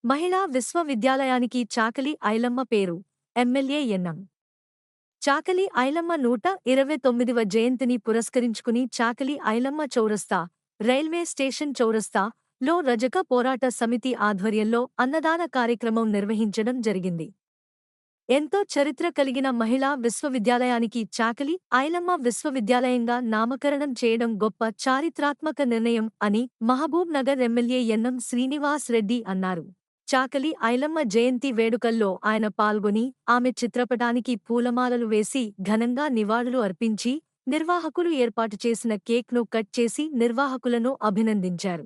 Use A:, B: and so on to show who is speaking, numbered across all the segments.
A: మహిళా విశ్వవిద్యాలయానికి చాకలి ఐలమ్మ పేరు. ఎమ్మెల్యే ఎన్నం. చాకలి ఐలమ్మ 129వ జయంతిని పురస్కరించుకుని చాకలి ఐలమ్మ చౌరస్తా, రైల్వే స్టేషన్ చౌరస్తా లో రజక పోరాట సమితి ఆధ్వర్యంలో అన్నదాన కార్యక్రమం నిర్వహించడం జరిగింది. ఎంతో చరిత్ర కలిగిన మహిళా విశ్వవిద్యాలయానికి చాకలి ఐలమ్మ విశ్వవిద్యాలయంగా నామకరణం చేయడం గొప్ప చారిత్రాత్మక నిర్ణయం అని మహబూబ్ నగర్ ఎమ్మెల్యే ఎన్నం శ్రీనివాస్ రెడ్డి అన్నారు. చాకలి ఐలమ్మ జయంతి వేడుకల్లో ఆయన పాల్గొని ఆమె చిత్రపటానికి పూలమాలలు వేసి ఘనంగా నివాళులు అర్పించి నిర్వాహకులు ఏర్పాటు చేసిన కేక్ను కట్ చేసి నిర్వాహకులను అభినందించారు.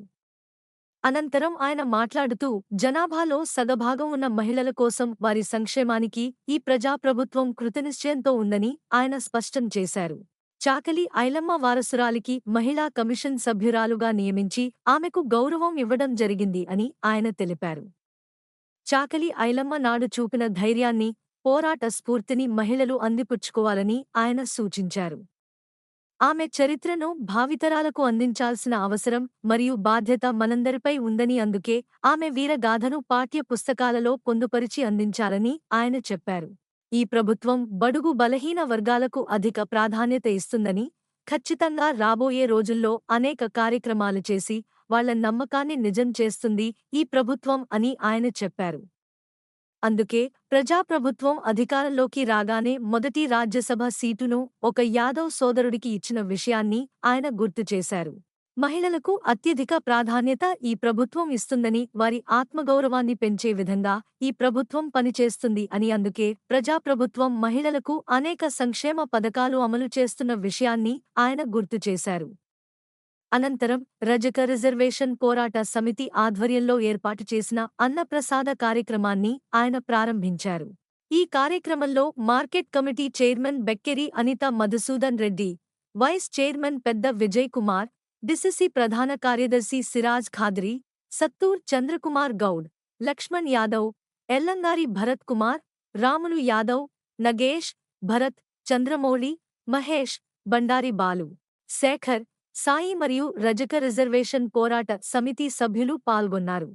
A: అనంతరం ఆయన మాట్లాడుతూ జనాభాలో సగభాగం ఉన్న మహిళల కోసం వారి సంక్షేమానికి ఈ ప్రజాప్రభుత్వం కృతనిశ్చయంతో ఉందని ఆయన స్పష్టం చేశారు. చాకలి ఐలమ్మ వారసురాలికి మహిళా కమిషన్ సభ్యురాలుగా నియమించి ఆమెకు గౌరవం ఇవ్వడం జరిగింది అని ఆయన తెలిపారు. చాకలి ఐలమ్మ నాడు చూపిన ధైర్యాన్ని, పోరాట స్ఫూర్తిని మహిళలు అందిపుచ్చుకోవాలని ఆయన సూచించారు. ఆమె చరిత్రను భావితరాలకు అందించాల్సిన అవసరం మరియు బాధ్యత మనందరిపై ఉందని అందుకే ఆమె వీరగాథను పాఠ్య పుస్తకాలలో పొందుపరిచి అందించాలని ఆయన చెప్పారు. ఈ ప్రభుత్వం బడుగు బలహీన వర్గాలకు అధిక ప్రాధాన్యత ఇస్తుందని, ఖచ్చితంగా రాబోయే రోజుల్లో అనేక కార్యక్రమాలు చేసి వాళ్ల నమ్మకాన్ని నిజం చేస్తుంది ఈ ప్రభుత్వం అని ఆయన చెప్పారు. అందుకే ప్రజాప్రభుత్వం అధికారంలోకి రాగానే మొదటి రాజ్యసభ సీటును ఒక యాదవ్ సోదరుడికి ఇచ్చిన విషయాన్ని ఆయన గుర్తు చేశారు. మహిళలకు అత్యధిక ప్రాధాన్యత ఈ ప్రభుత్వం ఇస్తుందని, వారి ఆత్మగౌరవాన్ని పెంచే విధంగా ఈ ప్రభుత్వం పనిచేస్తుంది అని అందుకే ప్రజాప్రభుత్వం మహిళలకు అనేక సంక్షేమ పథకాలు అమలు చేస్తున్న విషయాన్ని ఆయన గుర్తు చేశారు. అనంతరం రజక రిజర్వేషన్ పోరాట సమితి ఆధ్వర్యంలో ఏర్పాటు చేసిన అన్నప్రసాద కార్యక్రమాన్ని ఆయన ప్రారంభించారు. ఈ కార్యక్రమంలో market committee chairman Bekkeri Anitha Madhusudan Reddy, vice chairman పెద్ద విజయ్ కుమార్, డిసిసి ప్రధాన కార్యదర్శి సిరాజ్ ఖాద్రి, సత్తూర్ చంద్రకుమార్ గౌడ్, లక్ష్మణ్ యాదవ్, ఎల్లంగారి భరత్ కుమార్, రాములు యాదవ్, నగేష్, భరత్, చంద్రమౌళి, మహేష్, బండారి బాలు, శేఖర్, సాయి మరియు రజక రిజర్వేషన్ పోరాట సమితి సభ్యులు పాల్గొన్నారు.